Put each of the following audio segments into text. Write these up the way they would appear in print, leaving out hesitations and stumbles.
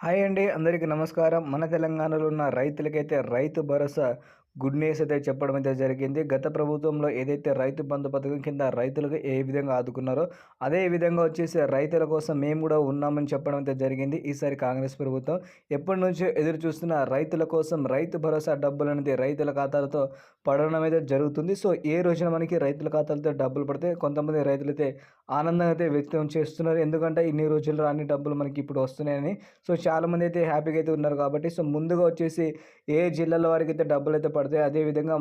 Hi అండి. అందరికీ నమస్కారం. మన తెలంగాణలో ఉన్న రైతులకైతే రైతు భరోసా గుడ్ న్యూస్ అయితే చెప్పడం అయితే జరిగింది. గత ప్రభుత్వంలో ఏదైతే రైతు బంధు పథకం కింద రైతులకు ఏ విధంగా ఆదుకున్నారో, అదే విధంగా వచ్చేసి రైతుల కోసం మేము కూడా ఉన్నామని చెప్పడం అయితే జరిగింది. ఈసారి కాంగ్రెస్ ప్రభుత్వం ఎప్పటినుంచో ఎదురు చూస్తున్న రైతుల కోసం రైతు భరోసా డబ్బులనేది రైతుల ఖాతాలతో పడడం అయితే జరుగుతుంది. సో, ఏ రోజున మనకి రైతుల ఖాతాలతో డబ్బులు పడితే కొంతమంది రైతులైతే ఆనందం అయితే వ్యక్తం చేస్తున్నారు. ఎందుకంటే ఇన్ని రోజులు రాని డబ్బులు మనకి ఇప్పుడు వస్తున్నాయని. సో, చాలామంది అయితే హ్యాపీగా అయితే ఉన్నారు కాబట్టి, సో ముందుగా వచ్చేసి ఏ జిల్లాల వారికైతే డబ్బులైతే పడతాయి, అదేవిధంగా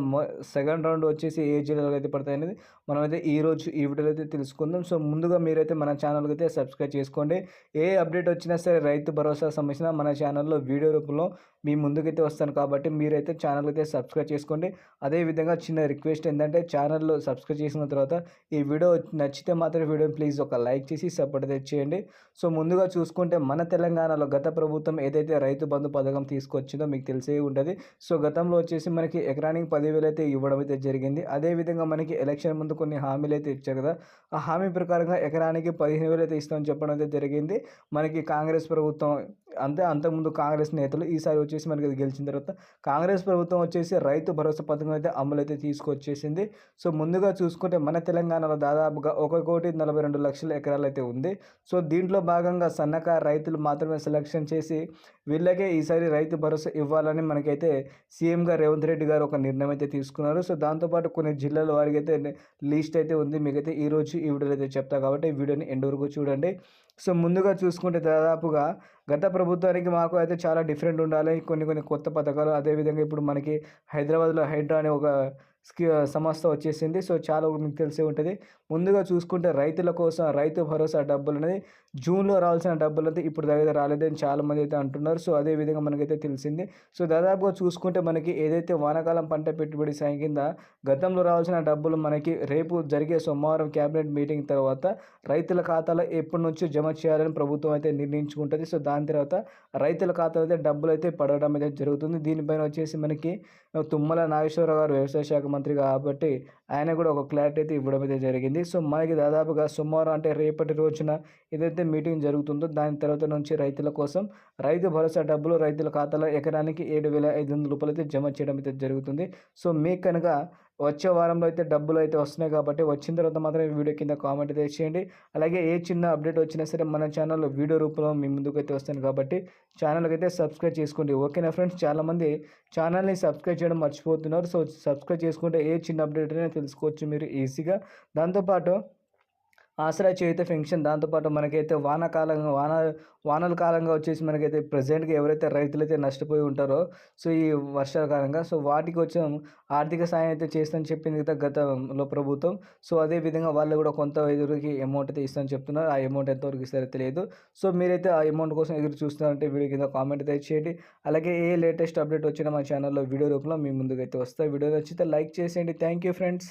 సెకండ్ రౌండ్ వచ్చేసి ఏ జిల్లాలో అయితే పడతాయనేది మనమైతే ఈరోజు ఈ వీడియోలో అయితే తెలుసుకుందాం. సో ముందుగా మీరైతే మన ఛానల్కి అయితే సబ్స్క్రైబ్ చేసుకోండి. ఏ అప్డేట్ వచ్చినా సరే రైతు భరోసా సంబంధించిన మన ఛానల్లో వీడియో రూపంలో మీ ముందుకైతే వస్తాను కాబట్టి మీరైతే ఛానల్కి అయితే సబ్స్క్రైబ్ చేసుకోండి. అదేవిధంగా చిన్న రిక్వెస్ట్ ఏంటంటే ఛానల్లో సబ్స్క్రైబ్ చేసిన తర్వాత ఈ వీడియో నచ్చితే మాత్రం వీడియోని ప్లీజ్ ఒక లైక్ చేసి సపోర్ట్ అయితే చేయండి. సో ముందుగా చూసుకుంటే మన తెలంగాణలో గత ప్రభుత్వం ఏదైతే రైతు బంధు పథకం తీసుకొచ్చిందో మీకు తెలిసే ఉంటుంది. సో గతంలో వచ్చేసి మనకి ఎకరానికి 10,000 అయితే ఇవ్వడం అయితే జరిగింది. అదేవిధంగా మనకి ఎలక్షన్ ముందు కొన్ని హామీలు అయితే ఇచ్చారు కదా, ఆ హామీ ప్రకారంగా ఎకరానికి 15,000 అయితే ఇస్తామని చెప్పడం అయితే జరిగింది మనకి కాంగ్రెస్ ప్రభుత్వం. అంతకుముందు కాంగ్రెస్ నేతలు, ఈసారి వచ్చేసి మనకి అది గెలిచిన తర్వాత కాంగ్రెస్ ప్రభుత్వం వచ్చేసి రైతు భరోసా పథకం అయితే అమలు అయితే తీసుకొచ్చేసింది. సో ముందుగా చూసుకుంటే మన తెలంగాణలో దాదాపుగా 1,42,00,000 ఎకరాలు అయితే ఉంది. సో దీంట్లో భాగంగా సన్నకారు రైతులు మాత్రమే సెలక్షన్ చేసి వీళ్ళకే ఈసారి రైతు భరోసా ఇవ్వాలని మనకైతే సీఎంగా రేవంత్ రెడ్డి గారు ఒక నిర్ణయం అయితే తీసుకున్నారు. సో దాంతోపాటు కొన్ని జిల్లాల వారికి అయితే లిస్ట్ అయితే ఉంది. మీకైతే ఈరోజు ఈ వీడియోలో అయితే చెప్తా కాబట్టి వీడియోని ఎండ్ వరకు చూడండి. సో ముందుగా చూసుకుంటే దాదాపుగా గత ప్రభుత్వానికి మాకు అయితే చాలా డిఫరెంట్ ఉండాలి. కొన్ని కొత్త పథకాలు, అదేవిధంగా ఇప్పుడు మనకి హైదరాబాద్లో హైడ్రా అనే ఒక సంస్థ వచ్చేసింది. సో చాలా మీకు తెలిసే ఉంటుంది. ముందుగా చూసుకుంటే రైతుల కోసం రైతు భరోసా డబ్బులు అనేది జూన్లో రావాల్సిన డబ్బులు అయితే ఇప్పుడు దగ్గర రాలేదని చాలామంది అయితే అంటున్నారు. సో అదేవిధంగా మనకైతే తెలిసింది. సో దాదాపుగా చూసుకుంటే మనకి ఏదైతే వానాకాలం పంట పెట్టుబడి సాయం కింద గతంలో రావాల్సిన డబ్బులు మనకి రేపు జరిగే సోమవారం క్యాబినెట్ మీటింగ్ తర్వాత రైతుల ఖాతాలో ఎప్పటి నుంచో జమ చేయాలని ప్రభుత్వం అయితే నిర్ణయించుకుంటుంది. సో దాని తర్వాత రైతుల ఖాతాలో అయితే డబ్బులు అయితే పడడం అయితే జరుగుతుంది. దీనిపైన వచ్చేసి మనకి తుమ్మల నాగేశ్వరరావు గారు వ్యవసాయ శాఖ మంత్రి కాబట్టి ఆయన కూడా ఒక క్లారిటీ అయితే ఇవ్వడం అయితే జరిగింది. సో మనకి దాదాపుగా సోమవారం అంటే రేపటి రోజున ఏదైతే మీటింగ్ జరుగుతుందో దాని తర్వాత నుంచి రైతుల కోసం రైతు భరోసా డబ్బులు రైతుల ఖాతాలో ఎకరానికి 7,500 రూపాయలు అయితే జమ చేయడం అయితే జరుగుతుంది. సో మీకు కనుక వచ్చే వారంలో అయితే డబ్బులు అయితే వస్తున్నాయి కాబట్టి వచ్చిన తర్వాత మాత్రం ఈ వీడియో కింద కామెంట్ అయితే చేయండి. అలాగే ఏ చిన్న అప్డేట్ వచ్చినా సరే మన ఛానల్లో వీడియో రూపంలో మీ ముందుకు అయితే వస్తాను కాబట్టి ఛానల్కి అయితే సబ్స్క్రైబ్ చేసుకోండి. ఓకేనా ఫ్రెండ్స్, చాలామంది ఛానల్ని సబ్స్క్రైబ్ చేయడం మర్చిపోతున్నారు. సో సబ్స్క్రైబ్ చేసుకుంటే ఏ చిన్న అప్డేట్ అయినా తెలుసుకోవచ్చు మీరు ఈజీగా. దాంతోపాటు ఆసరా చేయూత పెన్షన్, దాంతోపాటు మనకైతే వానల కాలంగా వచ్చేసి మనకైతే ప్రెజెంట్గా ఎవరైతే రైతులైతే నష్టపోయి ఉంటారో సో ఈ వర్షాల కారణంగా సో వాటికి వచ్చిన ఆర్థిక సాయం అయితే చేస్తానని చెప్పింది కదా గతంలో ప్రభుత్వం. సో అదే విధంగా వాళ్ళు కూడా కొంత ఎదురుకి అమౌంట్ అయితే ఇస్తామని చెప్తున్నారు. ఆ అమౌంట్ ఎంతవరకు ఇస్తారో తెలియదు. సో మీరైతే ఆ అమౌంట్ కోసం ఎదురు చూస్తున్నారంటే వీడియో కింద కామెంట్ అయితే చేయండి. అలాగే ఏ లేటెస్ట్ అప్డేట్ వచ్చినా మా ఛానల్లో వీడియో రూపంలో మీ ముందుకైతే వస్తాయి. వీడియో నచ్చితే లైక్ చేసేయండి. Thank you friends.